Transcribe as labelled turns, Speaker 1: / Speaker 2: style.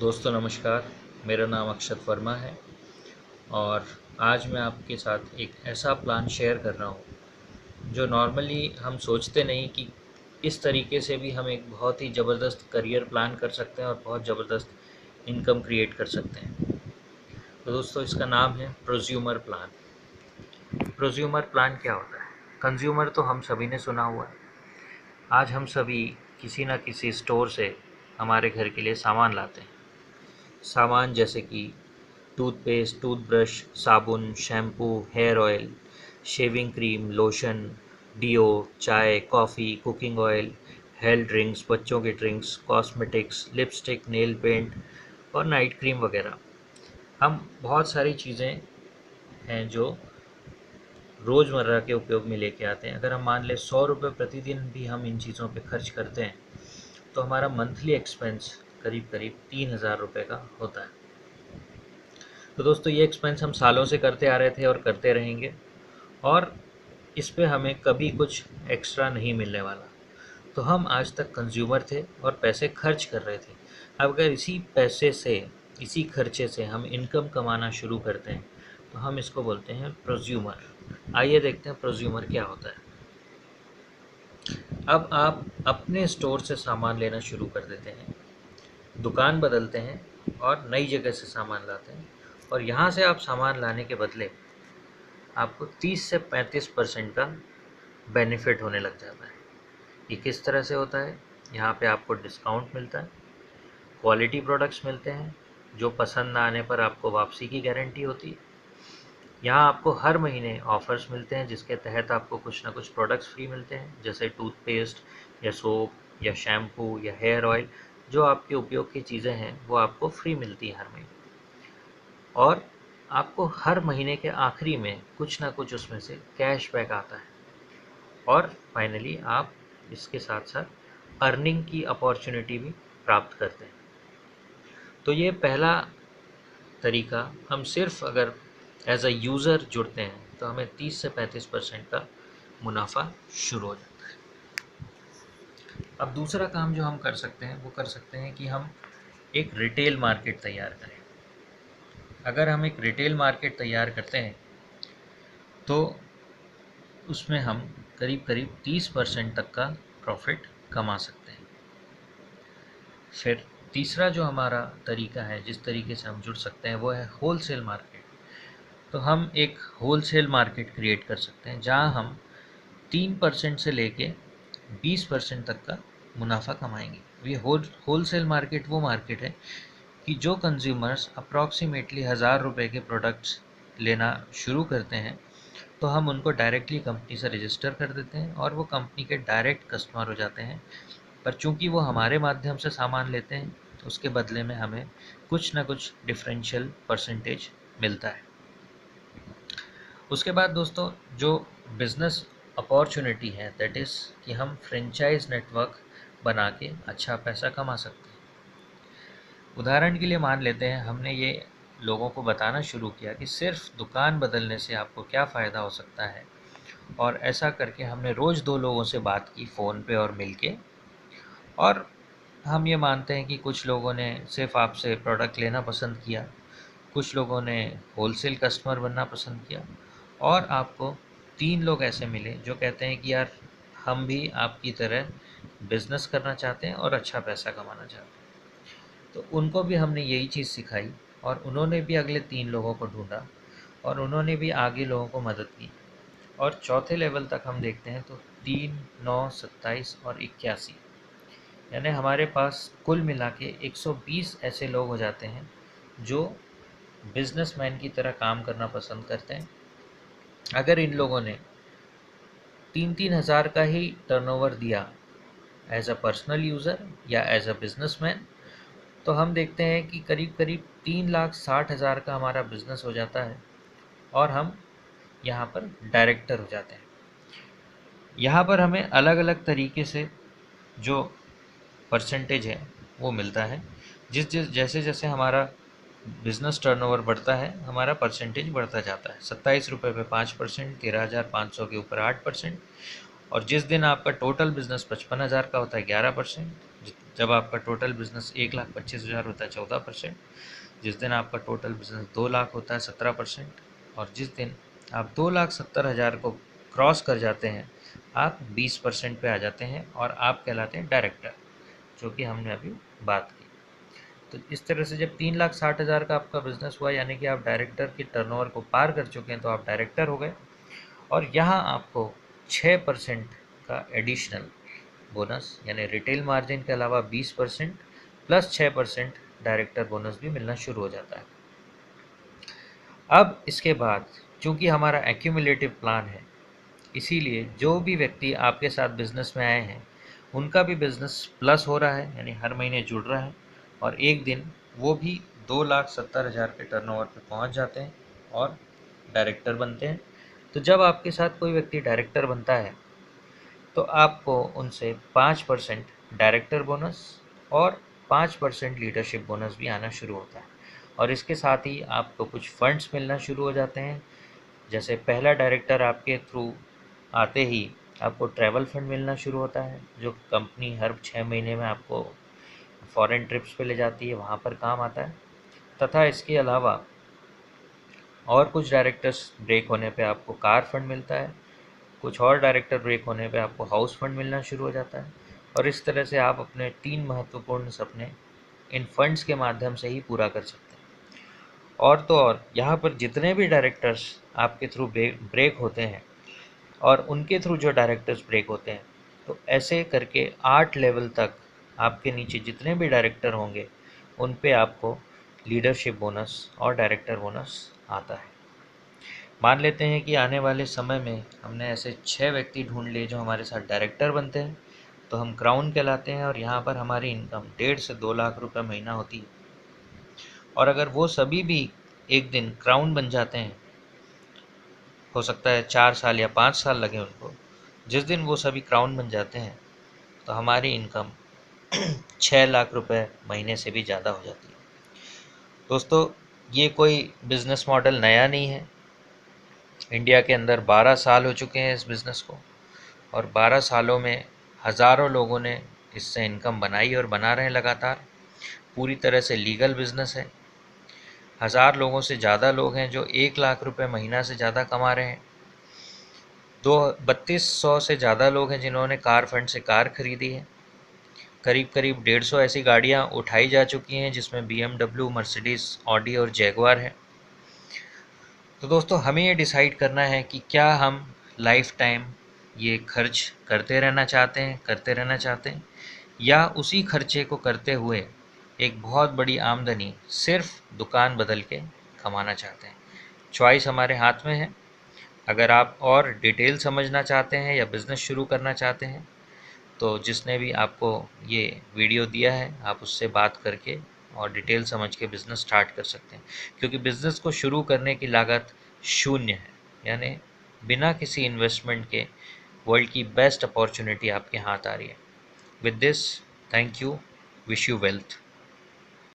Speaker 1: दोस्तों नमस्कार। मेरा नाम अक्षत वर्मा है और आज मैं आपके साथ एक ऐसा प्लान शेयर कर रहा हूँ जो नॉर्मली हम सोचते नहीं कि इस तरीके से भी हम एक बहुत ही ज़बरदस्त करियर प्लान कर सकते हैं और बहुत ज़बरदस्त इनकम क्रिएट कर सकते हैं। तो दोस्तों इसका नाम है प्रोज्यूमर प्लान। प्रोज्यूमर प्लान क्या होता है? कंज्यूमर तो हम सभी ने सुना हुआ है। आज हम सभी किसी न किसी स्टोर से हमारे घर के लिए सामान लाते हैं। सामान जैसे कि टूथपेस्ट, टूथब्रश, साबुन, shampoo, hair oil, shaving cream, lotion, deo, चाय, coffee, cooking oil, health drinks, बच्चों के drinks, cosmetics, lipstick, nail paint और नाइट क्रीम वगैरह। हम बहुत सारी चीज़ें हैं जो रोज़मर्रा के उपयोग में लेके आते हैं। अगर हम मान लें 100 रुपये प्रतिदिन भी हम इन चीज़ों पे खर्च करते हैं तो हमारा मंथली एक्सपेंस करीब करीब 3000 रुपये का होता है। तो दोस्तों ये एक्सपेंस हम सालों से करते आ रहे थे और करते रहेंगे और इस पे हमें कभी कुछ एक्स्ट्रा नहीं मिलने वाला। तो हम आज तक कंज्यूमर थे और पैसे खर्च कर रहे थे। अब अगर इसी पैसे से, इसी खर्चे से हम इनकम कमाना शुरू करते हैं तो हम इसको बोलते हैं प्रोज्यूमर। आइए देखते हैं प्रोज्यूमर क्या होता है। अब आप अपने स्टोर से सामान लेना शुरू कर देते हैं, दुकान बदलते हैं और नई जगह से सामान लाते हैं और यहाँ से आप सामान लाने के बदले आपको 30 से 35% का बेनिफिट होने लग जाता है। ये किस तरह से होता है? यहाँ पे आपको डिस्काउंट मिलता है, क्वालिटी प्रोडक्ट्स मिलते हैं, जो पसंद ना आने पर आपको वापसी की गारंटी होती है। यहाँ आपको हर महीने ऑफ़र्स मिलते हैं जिसके तहत आपको कुछ ना कुछ प्रोडक्ट्स फ्री मिलते हैं, जैसे टूथपेस्ट या सोप या शैम्पू या हेयर ऑयल। जो आपके उपयोग की चीज़ें हैं वो आपको फ्री मिलती है हर महीने। और आपको हर महीने के आखिरी में कुछ ना कुछ उसमें से कैशबैक आता है और फाइनली आप इसके साथ साथ अर्निंग की अपॉर्चुनिटी भी प्राप्त करते हैं। तो ये पहला तरीका, हम सिर्फ अगर एज अ यूज़र जुड़ते हैं तो हमें 30 से 35% का मुनाफा शुरू हो जाता है। अब दूसरा काम जो हम कर सकते हैं वो कर सकते हैं कि हम एक रिटेल मार्केट तैयार करें। अगर हम एक रिटेल मार्केट तैयार करते हैं तो उसमें हम करीब करीब 30% तक का प्रॉफिट कमा सकते हैं। फिर तीसरा जो हमारा तरीका है, जिस तरीके से हम जुड़ सकते हैं, वो है होलसेल मार्केट। तो हम एक होलसेल मार्केट क्रिएट कर सकते हैं जहां हम 3% से लेके 20% तक का मुनाफा कमाएंगे। ये होलसेल मार्केट वो मार्केट है कि जो कंज्यूमर्स अप्रॉक्सीमेटली 1000 रुपये के प्रोडक्ट्स लेना शुरू करते हैं तो हम उनको डायरेक्टली कंपनी से रजिस्टर कर देते हैं और वो कंपनी के डायरेक्ट कस्टमर हो जाते हैं। पर चूंकि वो हमारे माध्यम से सामान लेते हैं तो उसके बदले में हमें कुछ ना कुछ डिफरेंशियल परसेंटेज मिलता है। उसके बाद दोस्तों जो बिज़नेस अपॉर्चुनिटी है, दैट इज़ कि हम फ्रेंचाइज नेटवर्क बना के अच्छा पैसा कमा सकते हैं। उदाहरण के लिए मान लेते हैं हमने ये लोगों को बताना शुरू किया कि सिर्फ दुकान बदलने से आपको क्या फ़ायदा हो सकता है, और ऐसा करके हमने रोज़ 2 लोगों से बात की फ़ोन पे और मिल के। और हम ये मानते हैं कि कुछ लोगों ने सिर्फ आपसे प्रोडक्ट लेना पसंद किया, कुछ लोगों ने होलसेल कस्टमर बनना पसंद किया और आपको 3 लोग ऐसे मिले जो कहते हैं कि यार हम भी आपकी तरह बिज़नेस करना चाहते हैं और अच्छा पैसा कमाना चाहते हैं। तो उनको भी हमने यही चीज़ सिखाई और उन्होंने भी अगले 3 लोगों को ढूँढा और उन्होंने भी आगे लोगों को मदद की। और चौथे लेवल तक हम देखते हैं तो 3, 9, 27 और 81, यानी हमारे पास कुल मिला के 120 ऐसे लोग हो जाते हैं जो बिजनेसमैन की तरह काम करना पसंद करते हैं। अगर इन लोगों ने 3-3 हज़ार का ही टर्नओवर दिया एज अ पर्सनल यूज़र या एज अ बिजनेसमैन, तो हम देखते हैं कि करीब करीब 3,60,000 का हमारा बिजनेस हो जाता है और हम यहाँ पर डायरेक्टर हो जाते हैं। यहाँ पर हमें अलग अलग तरीके से जो परसेंटेज है वो मिलता है। जिस जिस जैसे जैसे हमारा बिज़नेस टर्नओवर बढ़ता है हमारा परसेंटेज बढ़ता जाता है। 27 रुपये पे 5%, 13,500 के ऊपर 8%, और जिस दिन आपका टोटल बिज़नेस 55,000 का होता है 11%, जब आपका टोटल बिजनेस 1,25,000 होता है 14%, जिस दिन आपका टोटल बिजनेस 2 लाख होता है 17%, और जिस दिन आप 2,70,000 को क्रॉस कर जाते हैं आप 20% पे आ जाते हैं और आप कहलाते हैं डायरेक्टर, जो कि हमने अभी बात की। तो इस तरह से जब 3,60,000 का आपका बिजनेस हुआ, यानी कि आप डायरेक्टर की टर्नओवर को पार कर चुके हैं, तो आप डायरेक्टर हो गए। और यहाँ आपको 6% का एडिशनल बोनस, यानी रिटेल मार्जिन के अलावा 20% प्लस 6% डायरेक्टर बोनस भी मिलना शुरू हो जाता है। अब इसके बाद चूंकि हमारा एक्यूमुलेटिव प्लान है, इसीलिए जो भी व्यक्ति आपके साथ बिजनेस में आए हैं उनका भी बिजनेस प्लस हो रहा है, यानी हर महीने जुड़ रहा है, और एक दिन वो भी 2,70,000 के टर्नओवर पे पहुंच जाते हैं और डायरेक्टर बनते हैं। तो जब आपके साथ कोई व्यक्ति डायरेक्टर बनता है तो आपको उनसे 5% डायरेक्टर बोनस और 5% लीडरशिप बोनस भी आना शुरू होता है। और इसके साथ ही आपको कुछ फंड्स मिलना शुरू हो जाते हैं। जैसे पहला डायरेक्टर आपके थ्रू आते ही आपको ट्रैवल फंड मिलना शुरू होता है, जो कंपनी हर 6 महीने में आपको फॉरेन ट्रिप्स पे ले जाती है, वहाँ पर काम आता है। तथा इसके अलावा और कुछ डायरेक्टर्स ब्रेक होने पे आपको कार फंड मिलता है, कुछ और डायरेक्टर ब्रेक होने पे आपको हाउस फंड मिलना शुरू हो जाता है। और इस तरह से आप अपने 3 महत्वपूर्ण सपने इन फंड्स के माध्यम से ही पूरा कर सकते हैं। और तो और यहाँ पर जितने भी डायरेक्टर्स आपके थ्रू ब्रेक होते हैं और उनके थ्रू जो डायरेक्टर्स ब्रेक होते हैं, तो ऐसे करके 8 लेवल तक आपके नीचे जितने भी डायरेक्टर होंगे उन पे आपको लीडरशिप बोनस और डायरेक्टर बोनस आता है। मान लेते हैं कि आने वाले समय में हमने ऐसे 6 व्यक्ति ढूंढ लिए जो हमारे साथ डायरेक्टर बनते हैं, तो हम क्राउन कहलाते हैं और यहाँ पर हमारी इनकम 1.5 से 2 लाख रुपए महीना होती है। और अगर वो सभी भी एक दिन क्राउन बन जाते हैं, हो सकता है 4 साल या 5 साल लगे उनको, जिस दिन वो सभी क्राउन बन जाते हैं तो हमारी इनकम 6 लाख रुपए महीने से भी ज़्यादा हो जाती है। दोस्तों, ये कोई बिज़नेस मॉडल नया नहीं है। इंडिया के अंदर 12 साल हो चुके हैं इस बिज़नेस को, और 12 सालों में हज़ारों लोगों ने इससे इनकम बनाई और बना रहे हैं लगातार। पूरी तरह से लीगल बिज़नेस है। 1000 लोगों से ज़्यादा लोग हैं जो 1 लाख रुपए महीना से ज़्यादा कमा रहे हैं। 3200 से ज़्यादा लोग हैं जिन्होंने कार फंड से कार खरीदी है। करीब करीब 150 ऐसी गाड़ियाँ उठाई जा चुकी हैं जिसमें BMW, मर्सिडीज़, ऑडी और जैगुआर है। तो दोस्तों, हमें ये डिसाइड करना है कि क्या हम लाइफ टाइम ये खर्च करते रहना चाहते हैं या उसी खर्चे को करते हुए एक बहुत बड़ी आमदनी सिर्फ दुकान बदल के कमाना चाहते हैं। चॉइस हमारे हाथ में है। अगर आप और डिटेल समझना चाहते हैं या बिज़नेस शुरू करना चाहते हैं, तो जिसने भी आपको ये वीडियो दिया है आप उससे बात करके और डिटेल समझ के बिज़नेस स्टार्ट कर सकते हैं। क्योंकि बिज़नेस को शुरू करने की लागत शून्य है, यानी बिना किसी इन्वेस्टमेंट के वर्ल्ड की बेस्ट अपॉर्चुनिटी आपके हाथ आ रही है। With this, thank you, wish you wealth.